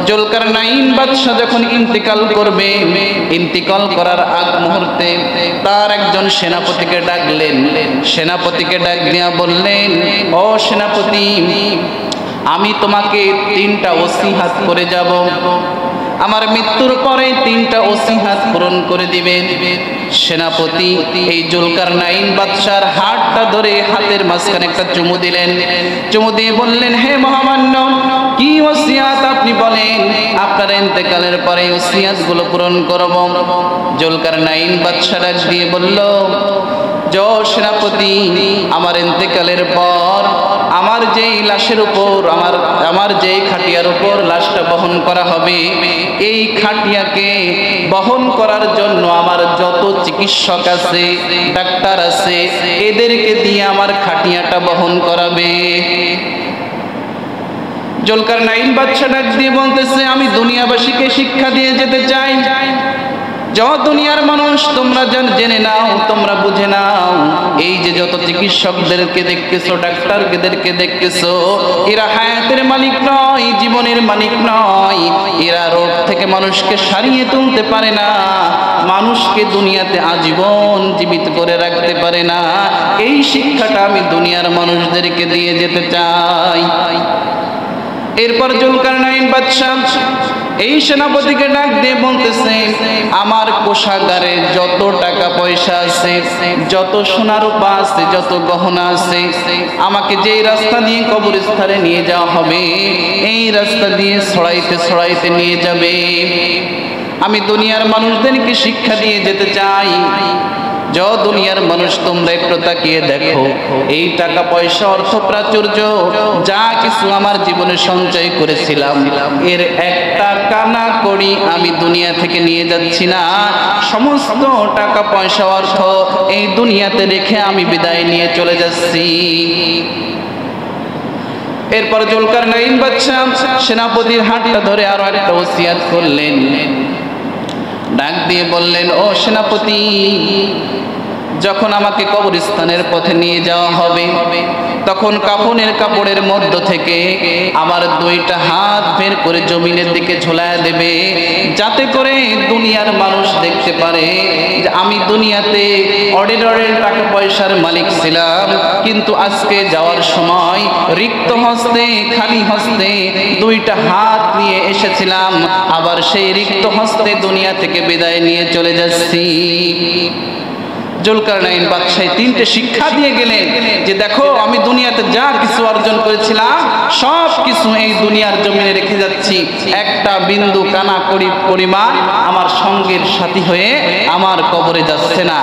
জুলকারনাইন বাদশা যখন ইন্তিকাল করবে, ইন্তিকাল করার আগ মুহূর্তে তার একজন সেনাপতিকে ডাকলেন। সেনাপতিকে ডাক দিয়া বললেন, ও সেনাপতি, আমি তোমাকে 3টা ওসিয়ত করে যাব, আমার মৃত্যুর পরে 3টা ওসিয়ত পূরণ করে দিবেন। সেনাপতি এই জুলকারনাইন বাদশার হাতটা ধরে হাতের মাঝখানে একটা চুমু দিলেন। চুমু দিয়ে বললেন, হে মহামান্য, কি ওসিয়ত আপনি বলেন, আপনার ইন্তেকালের পরে ওসিয়ত গুলো পূরণ করব। জুলকারনাইন বাদশা ডাক দিয়ে বলল, সেনাপতি, আমার ইন্তেকালের পর আমার যেই লাশের উপর আমার যেই খাটিয়ার উপর লাশটা বহন করা হবে, এই খাটিয়াকে বহন করার জন্য আমার যত চিকিৎসক আছে, ডাক্তার আছে, এদেরকে দিয়ে আমার খাটিয়াটা বহন করাবে। জুলকারনাইন বাদশা ডাক দিয়ে বলতেছে, আমি দুনিয়াবাসীকে শিক্ষা দিয়ে যেতে চাই, দুনিয়ার মানুষ তোমরা জেনে নাও, তোমরা বুঝে নাও, এই যে যত চিকিৎসকদেরকে দেখতেছো, ডাক্তারদেরকে দেখতেছো, এরা হায়াতের মালিক নয়, জীবনের মালিক নয়, এরা রোগ থেকে মানুষকে সারিয়ে তুলতে পারে না, মানুষকে দুনিয়াতে আজীবন জীবিত করে রাখতে পারে না। এই শিক্ষাটা আমি দুনিয়ার মানুষদেরকে দিয়ে যেতে চাই। এরপর জুলকারনাইন বাদশা এই সেনাপতিকে ডাক দিয়ে বলতেছে, আমার কোষাগারে যত টাকা পয়সা আছে, যত সোনা রূপা আছে, যত গহনা আছে, আমাকে যেই রাস্তা দিয়ে কবরস্থানে নিয়ে যাওয়া হবে, এই রাস্তা দিয়ে ছড়াইতে ছড়াইতে নিয়ে যাবে। আমি দুনিয়ার মানুষদেরকে শিক্ষা দিয়ে যেতে চাই। দুনিয়ার মানুষ, তোমরা একটু তাকিয়ে দেখো, এই টাকা পয়সা, অর্থ প্রাচুর্য, যা কিছু আমার জীবনে সঞ্চয় করেছিলাম, এর একটা কানা কড়ি আমি দুনিয়া থেকে নিয়ে যাচ্ছি না। সমস্ত টাকা পয়সা, অর্থ এই দুনিয়াতে রেখে আমি বিদায় নিয়ে চলে যাচ্ছি। এরপর জুলকারনাইন বাদশা সেনাপতির হাতটা ধরে আরো একটা ওসিয়ত করলেন। ডাক দিয়ে বললেন, ও সেনাপতি, যখন আমাকে কবরস্থানের পথে নিয়ে যাওয়া হবে, তখন কাফনের কাপড়ের মধ্য থেকে আমার 2টা হাত বের করে জমিনের দিকে ঝোলায় দেবে, যাতে করে দুনিয়ার মানুষ দেখতে পারে যে আমি দুনিয়াতে অর্ডের টাকা পয়সার মালিক ছিলাম, কিন্তু আজকে যাওয়ার সময় রিক্ত হস্তে, খালি হস্তে 2টা হাত নিয়ে এসেছিলাম, আবার সেই রিক্ত হস্তে দুনিয়া থেকে বিদায় নিয়ে চলে যাচ্ছি। জুলকারনাইন বাদশা 3টে শিক্ষা দিয়ে গেলেন যে দেখো, আমি দুনিয়াতে যা কিছু অর্জন করেছিলাম সব কিছু এই দুনিয়ার জমিনে রেখে যাচ্ছি, একটা বিন্দু কানা কড়ি পরিমাণ আমার সঙ্গের সাথী হয়ে আমার কবরে যাচ্ছে না।